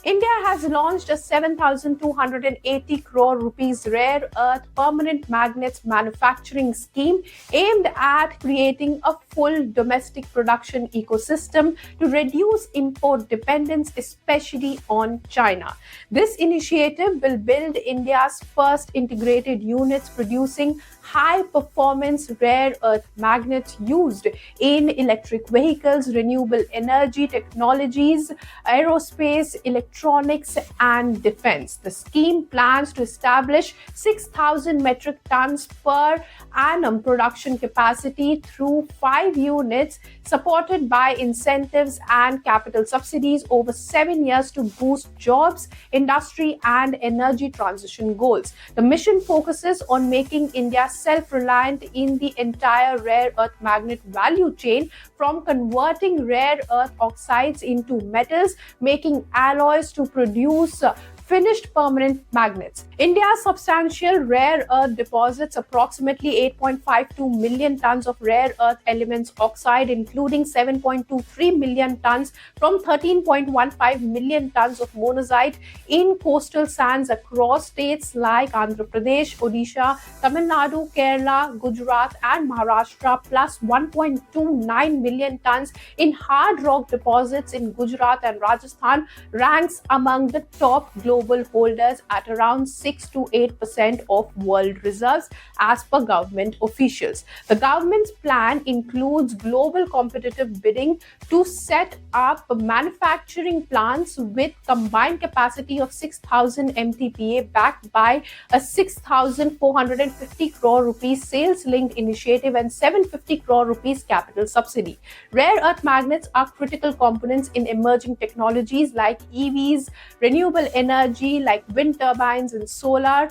India has launched a 7,280 crore rupees rare earth permanent magnets manufacturing scheme aimed at creating a full domestic production ecosystem to reduce import dependence, especially on China. This initiative will build India's first integrated units producing high-performance rare earth magnets used in electric vehicles, renewable energy technologies, aerospace, electronics, and defense. The scheme plans to establish 6,000 metric tons per annum production capacity through 5 units, supported by incentives and capital subsidies over 7 years to boost jobs, industry, and energy transition goals. The mission focuses on making India self-reliant in the entire rare earth magnet value chain, from converting rare earth oxides into metals, making alloys to produce finished permanent magnets. India's substantial rare earth deposits approximately 8.52 million tons of rare earth elements oxide, including 7.23 million tons from 13.15 million tons of monazite in coastal sands across states like Andhra Pradesh, Odisha, Tamil Nadu, Kerala, Gujarat, and Maharashtra, plus 1.29 million tons in hard rock deposits in Gujarat and Rajasthan, ranks among the top global holders at around 6 to 8% of world reserves, as per government officials. The government's plan includes global competitive bidding to set up manufacturing plants with combined capacity of 6,000 MTPA, backed by a 6,450 crore rupees sales-linked initiative and 750 crore rupees capital subsidy. Rare earth magnets are critical components in emerging technologies like EVs, renewable energy like wind turbines and solar,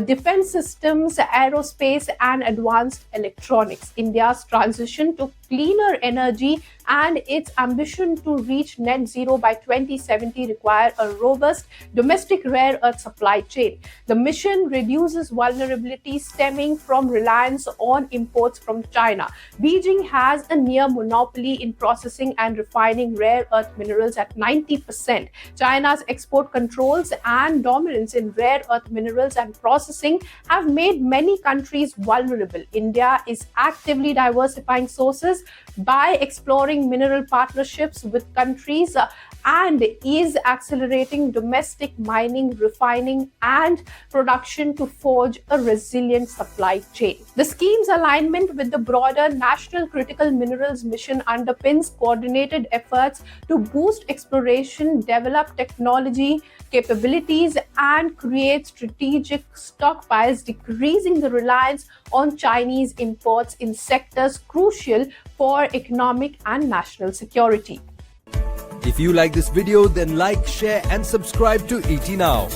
defense systems, aerospace, and advanced electronics. India's transition to cleaner energy and its ambition to reach net zero by 2070 require a robust domestic rare earth supply chain. The mission reduces vulnerability stemming from reliance on imports from China. Beijing has a near monopoly in processing and refining rare earth minerals at 90%. China's export controls and dominance in rare earth minerals and processing have made many countries vulnerable. India is actively diversifying sources by exploring mineral partnerships with countries and is accelerating domestic mining, refining, and production to forge a resilient supply chain. The scheme's alignment with the broader National Critical Minerals Mission underpins coordinated efforts to boost exploration, develop technology capabilities, and create strategic stockpiles, decreasing the reliance on Chinese imports in sectors crucial for economic and national security. If you like this video, then like, share and subscribe to ET Now.